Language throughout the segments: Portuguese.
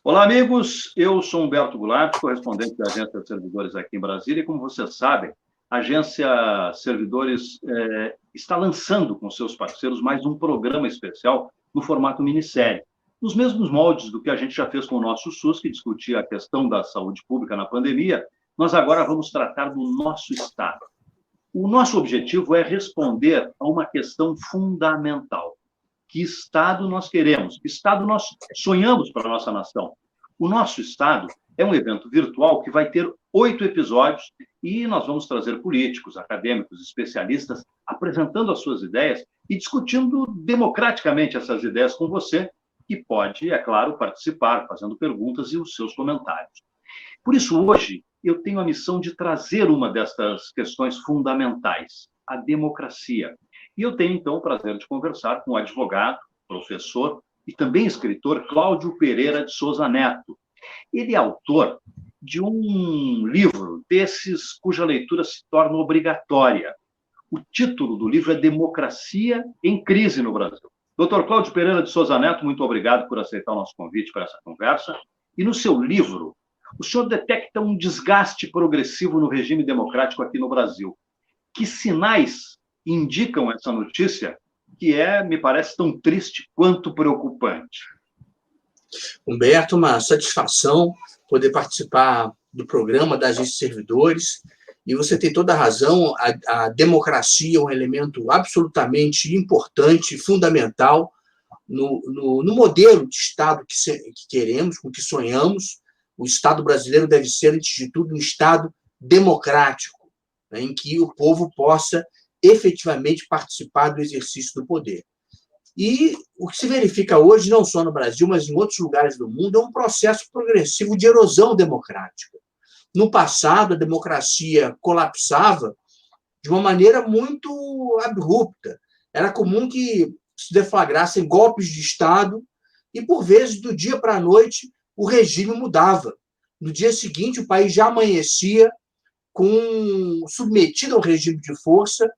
Olá, amigos. Eu sou Humberto Goulart, correspondente da Agência Servidores aqui em Brasília. E, como vocês sabem, a Agência Servidores está lançando com seus parceiros mais um programa especial no formato minissérie, nos mesmos moldes do que a gente já fez com o nosso SUS, que discutia a questão da saúde pública na pandemia. Nós agora vamos tratar do nosso Estado. O nosso objetivo é responder a uma questão fundamental. Que Estado nós queremos? Que Estado nós sonhamos para a nossa nação? O nosso Estado é um evento virtual que vai ter 8 episódios e nós vamos trazer políticos, acadêmicos, especialistas, apresentando as suas ideias e discutindo democraticamente essas ideias com você, que pode, é claro, participar, fazendo perguntas e os seus comentários. Por isso, hoje, eu tenho a missão de trazer uma destas questões fundamentais, a democracia. E eu tenho, então, o prazer de conversar com o advogado, professor e também escritor Cláudio Pereira de Souza Neto. Ele é autor de um livro desses cuja leitura se torna obrigatória. O título do livro é Democracia em Crise no Brasil. Dr. Cláudio Pereira de Souza Neto, muito obrigado por aceitar o nosso convite para essa conversa. E no seu livro, o senhor detecta um desgaste progressivo no regime democrático aqui no Brasil. Que sinais indicam essa notícia, que me parece, tão triste quanto preocupante? Humberto, uma satisfação poder participar do programa da Agência Servidores, e você tem toda a razão, a democracia é um elemento absolutamente importante e fundamental no modelo de Estado que queremos, com que sonhamos. O Estado brasileiro deve ser, antes de tudo, um Estado democrático, né, em que o povo possa efetivamente participar do exercício do poder. E o que se verifica hoje, não só no Brasil, mas em outros lugares do mundo, é um processo progressivo de erosão democrática. No passado, a democracia colapsava de uma maneira muito abrupta. Era comum que se deflagrassem golpes de Estado e, por vezes, do dia para a noite, o regime mudava. No dia seguinte, o país já amanhecia submetido ao regime de força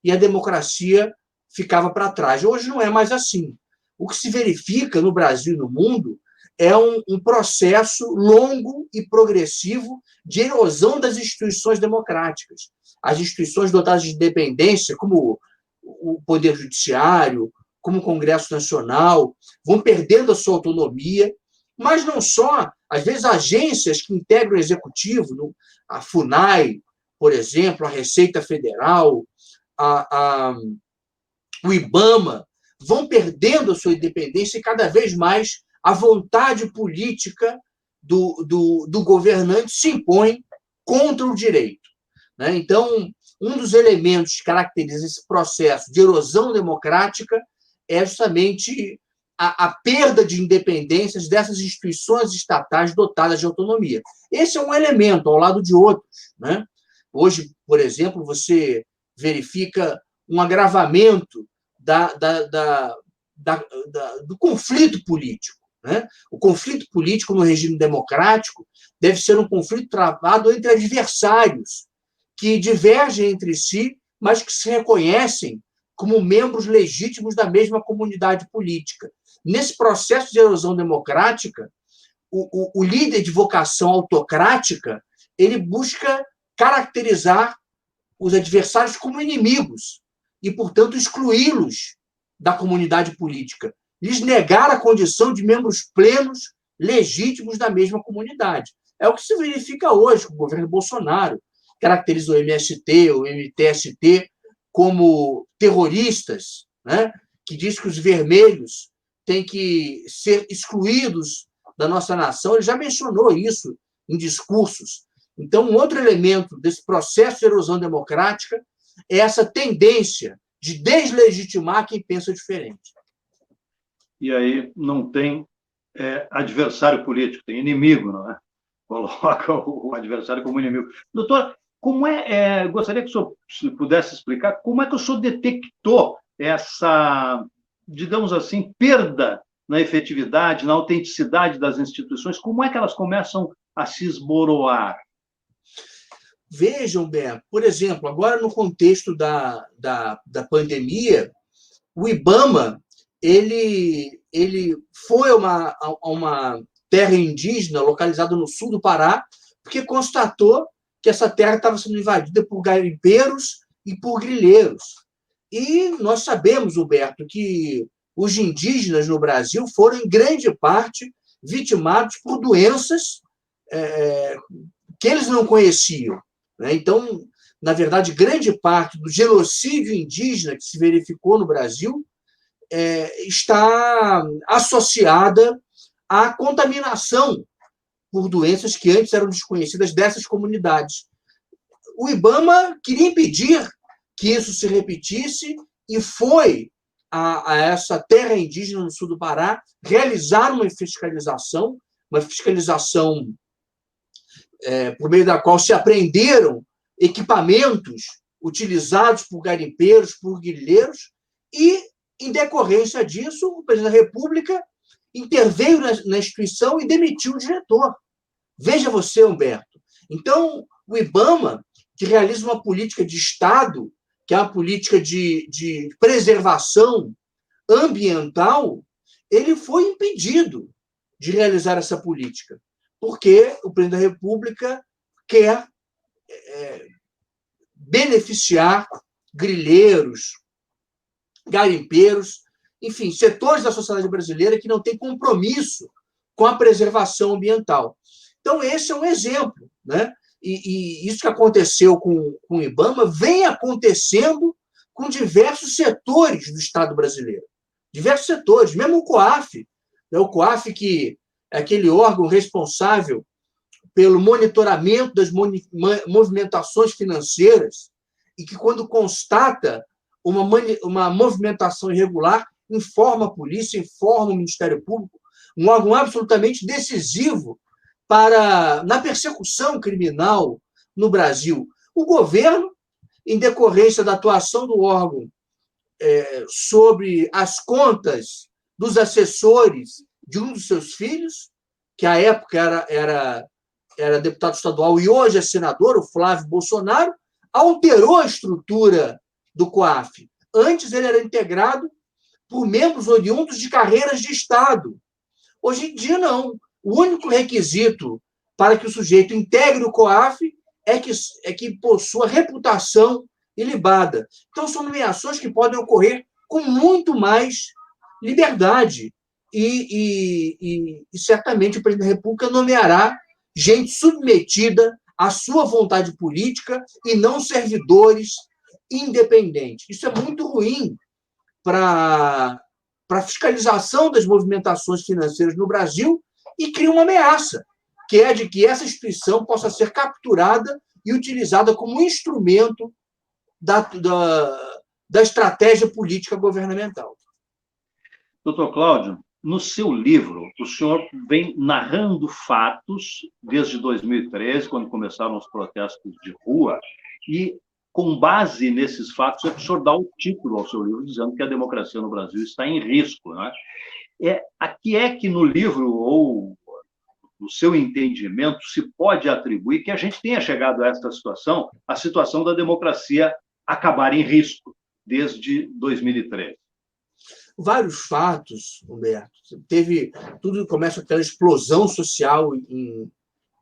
e a democracia ficava para trás. Hoje não é mais assim. O que se verifica no Brasil e no mundo é um processo longo e progressivo de erosão das instituições democráticas. As instituições dotadas de independência, como o Poder Judiciário, como o Congresso Nacional, vão perdendo a sua autonomia, mas não só, às vezes, agências que integram o Executivo, a FUNAI, por exemplo, a Receita Federal, o IBAMA, vão perdendo a sua independência e cada vez mais a vontade política do governante se impõe contra o direito, né? Então, um dos elementos que caracteriza esse processo de erosão democrática é justamente a perda de independências dessas instituições estatais dotadas de autonomia. Esse é um elemento ao lado de outros, né? Hoje, por exemplo, você verifica um agravamento do conflito político, né? O conflito político no regime democrático deve ser um conflito travado entre adversários que divergem entre si, mas que se reconhecem como membros legítimos da mesma comunidade política. Nesse processo de erosão democrática, o líder de vocação autocrática ele busca caracterizar os adversários como inimigos e, portanto, excluí-los da comunidade política, lhes negar a condição de membros plenos, legítimos da mesma comunidade. É o que se verifica hoje com o governo Bolsonaro. Caracteriza o MST, o MTST, como terroristas, né? Que diz que os vermelhos têm que ser excluídos da nossa nação. Ele já mencionou isso em discursos. Então, um outro elemento desse processo de erosão democrática é essa tendência de deslegitimar quem pensa diferente. E aí não tem adversário político, tem inimigo, não é? Coloca o adversário como inimigo. Doutor, gostaria que o senhor pudesse explicar como é que o senhor detectou essa, digamos assim, perda na efetividade, na autenticidade das instituições, como é que elas começam a se esboroar? Vejam, Beto, por exemplo, agora no contexto da pandemia, o IBAMA ele foi uma terra indígena localizada no sul do Pará, porque constatou que essa terra estava sendo invadida por garimpeiros e por grileiros. E nós sabemos, Humberto, que os indígenas no Brasil foram, em grande parte, vitimados por doenças que eles não conheciam. Né? Então, na verdade, grande parte do genocídio indígena que se verificou no Brasil está associada à contaminação por doenças que antes eram desconhecidas dessas comunidades. O IBAMA queria impedir que isso se repetisse e foi a essa terra indígena no sul do Pará realizar uma fiscalização por meio da qual se apreenderam equipamentos utilizados por garimpeiros, por grileiros, e, em decorrência disso, o presidente da República interveio na instituição e demitiu o diretor. Veja você, Humberto. Então, o IBAMA, que realiza uma política de Estado, que é uma política de preservação ambiental, ele foi impedido de realizar essa política, porque o presidente da República quer beneficiar grileiros, garimpeiros, enfim, setores da sociedade brasileira que não têm compromisso com a preservação ambiental. Então, esse é um exemplo, né? E isso que aconteceu com o IBAMA vem acontecendo com diversos setores do Estado brasileiro. Diversos setores, mesmo o COAF, né? O COAF, que é aquele órgão responsável pelo monitoramento das movimentações financeiras e que, quando constata uma movimentação irregular, informa a polícia, informa o Ministério Público, um órgão absolutamente decisivo na persecução criminal no Brasil. O governo, em decorrência da atuação do órgão sobre as contas dos assessores de um dos seus filhos, que à época era deputado estadual e hoje é senador, o Flávio Bolsonaro, alterou a estrutura do COAF. Antes ele era integrado por membros oriundos de carreiras de Estado. Hoje em dia, não. O único requisito para que o sujeito integre o COAF é que possua reputação ilibada. Então, são nomeações que podem ocorrer com muito mais liberdade. E certamente o presidente da República nomeará gente submetida à sua vontade política e não servidores independentes. Isso é muito ruim para a fiscalização das movimentações financeiras no Brasil e cria uma ameaça, que é de que essa instituição possa ser capturada e utilizada como instrumento da estratégia política governamental. Doutor Cláudio, no seu livro, o senhor vem narrando fatos desde 2013, quando começaram os protestos de rua, e, com base nesses fatos, o senhor dá o título ao seu livro, dizendo que a democracia no Brasil está em risco. Né? A que é que no livro, ou no seu entendimento, se pode atribuir que a gente tenha chegado a esta situação, a situação da democracia acabar em risco desde 2013? Vários fatos, Humberto. Tudo começa com aquela explosão social em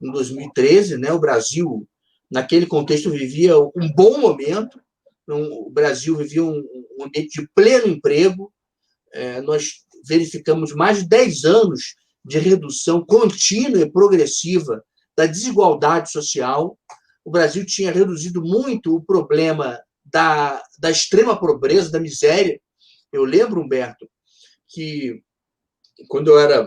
2013, né? O Brasil, naquele contexto, vivia um bom momento. O Brasil vivia um ambiente de pleno emprego. Nós verificamos mais de 10 anos de redução contínua e progressiva da desigualdade social. O Brasil tinha reduzido muito o problema da extrema pobreza, da miséria. Eu lembro, Humberto, que quando eu era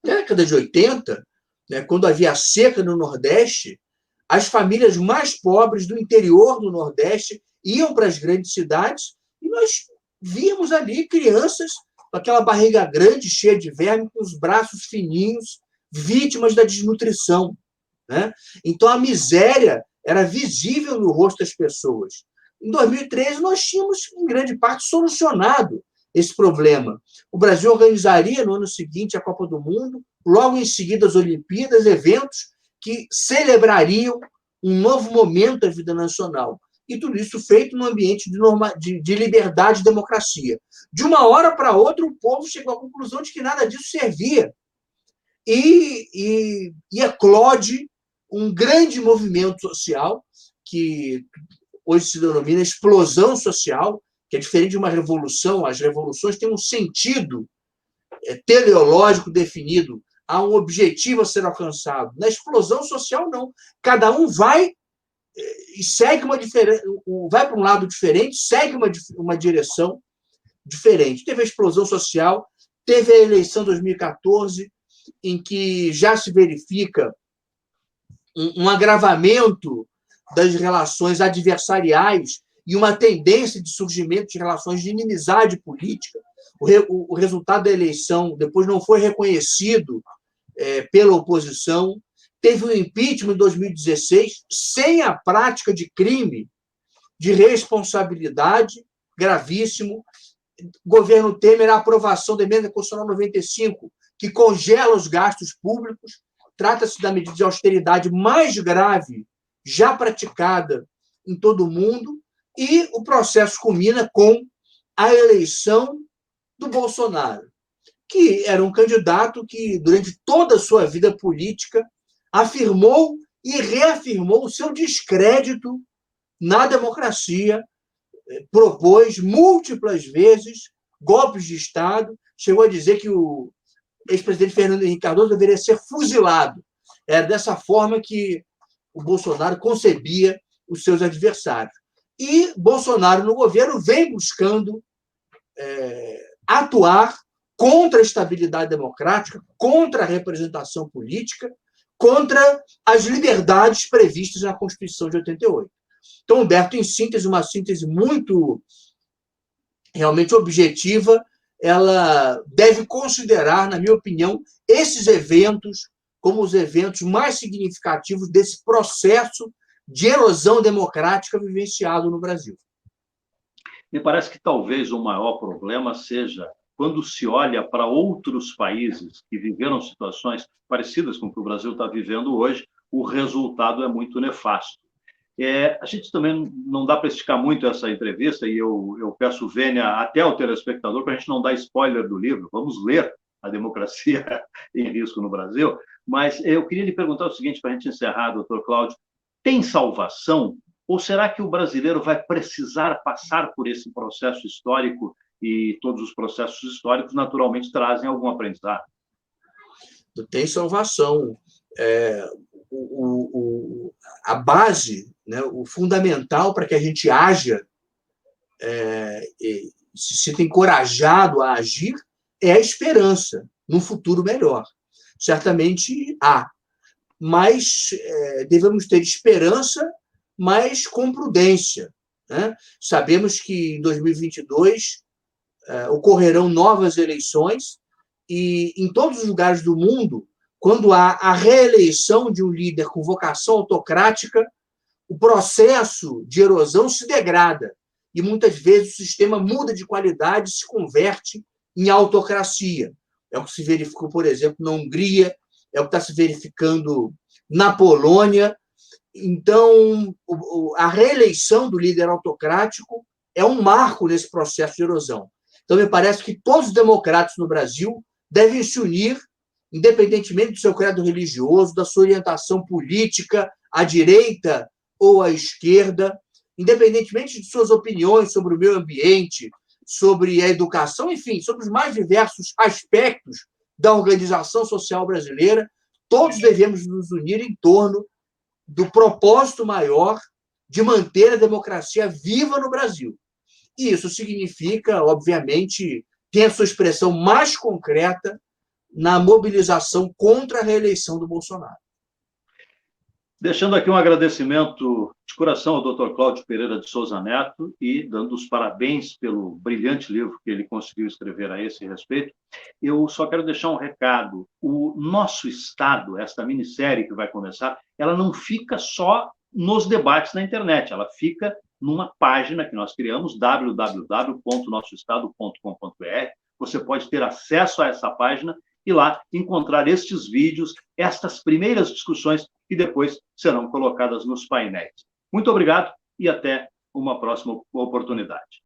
na década de 80, né, quando havia seca no Nordeste, as famílias mais pobres do interior do Nordeste iam para as grandes cidades e nós víamos ali crianças com aquela barriga grande, cheia de verme, com os braços fininhos, vítimas da desnutrição. Né? Então, a miséria era visível no rosto das pessoas. Em 2013, nós tínhamos, em grande parte, solucionado esse problema. O Brasil organizaria, no ano seguinte, a Copa do Mundo, logo em seguida as Olimpíadas, eventos que celebrariam um novo momento da vida nacional. E tudo isso feito num ambiente de liberdade e democracia. De uma hora para outra, o povo chegou à conclusão de que nada disso servia. e eclode um grande movimento social que hoje se denomina explosão social, que é diferente de uma revolução. As revoluções têm um sentido teleológico definido, há um objetivo a ser alcançado. Na explosão social, não. Cada um vai e segue vai para um lado diferente, segue uma direção diferente. Teve a explosão social, teve a eleição de 2014, em que já se verifica um agravamento das relações adversariais e uma tendência de surgimento de relações de inimizade política. O resultado da eleição depois não foi reconhecido pela oposição. Teve o impeachment em 2016, sem a prática de crime de responsabilidade gravíssimo. Governo Temer, a aprovação da emenda constitucional 95, que congela os gastos públicos. Trata-se da medida de austeridade mais grave já praticada em todo o mundo, e o processo culmina com a eleição do Bolsonaro, que era um candidato que, durante toda a sua vida política, afirmou e reafirmou o seu descrédito na democracia, propôs múltiplas vezes golpes de Estado, chegou a dizer que o ex-presidente Fernando Henrique Cardoso deveria ser fuzilado. Era dessa forma que o Bolsonaro concebia os seus adversários. E Bolsonaro, no governo, vem buscando atuar contra a estabilidade democrática, contra a representação política, contra as liberdades previstas na Constituição de 88. Então, Humberto, em síntese, uma síntese muito realmente objetiva, ela deve considerar, na minha opinião, esses eventos como os eventos mais significativos desse processo de erosão democrática vivenciado no Brasil. Me parece que talvez o maior problema seja quando se olha para outros países que viveram situações parecidas com o que o Brasil está vivendo hoje, o resultado é muito nefasto. A gente também não dá para esticar muito essa entrevista, e eu peço vênia até ao telespectador para a gente não dar spoiler do livro. Vamos ler A Democracia em Risco no Brasil. Mas eu queria lhe perguntar o seguinte, para a gente encerrar, doutor Cláudio: tem salvação? Ou será que o brasileiro vai precisar passar por esse processo histórico, e todos os processos históricos naturalmente trazem algum aprendizado? Tem salvação. A base, né, o fundamental para que a gente haja, se sinta encorajado a agir, é a esperança num futuro melhor. Certamente há, mas devemos ter esperança, mas com prudência, né? Sabemos que em 2022 ocorrerão novas eleições, e em todos os lugares do mundo, quando há a reeleição de um líder com vocação autocrática, o processo de erosão se degrada e muitas vezes o sistema muda de qualidade e se converte em autocracia. É o que se verificou, por exemplo, na Hungria, é o que está se verificando na Polônia. Então, a reeleição do líder autocrático é um marco nesse processo de erosão. Então, me parece que todos os democratas no Brasil devem se unir, independentemente do seu credo religioso, da sua orientação política, à direita ou à esquerda, independentemente de suas opiniões sobre o meio ambiente, sobre a educação, enfim, sobre os mais diversos aspectos da organização social brasileira. Todos devemos nos unir em torno do propósito maior de manter a democracia viva no Brasil. E isso significa, obviamente, ter a sua expressão mais concreta na mobilização contra a reeleição do Bolsonaro. Deixando aqui um agradecimento de coração ao Dr. Cláudio Pereira de Souza Neto, e dando os parabéns pelo brilhante livro que ele conseguiu escrever a esse respeito. Eu só quero deixar um recado: o Nosso Estado, esta minissérie que vai começar, ela não fica só nos debates na internet, ela fica numa página que nós criamos, www.nossoestado.com.br. Você pode ter acesso a essa página e lá encontrar estes vídeos, estas primeiras discussões que depois serão colocadas nos painéis. Muito obrigado e até uma próxima oportunidade.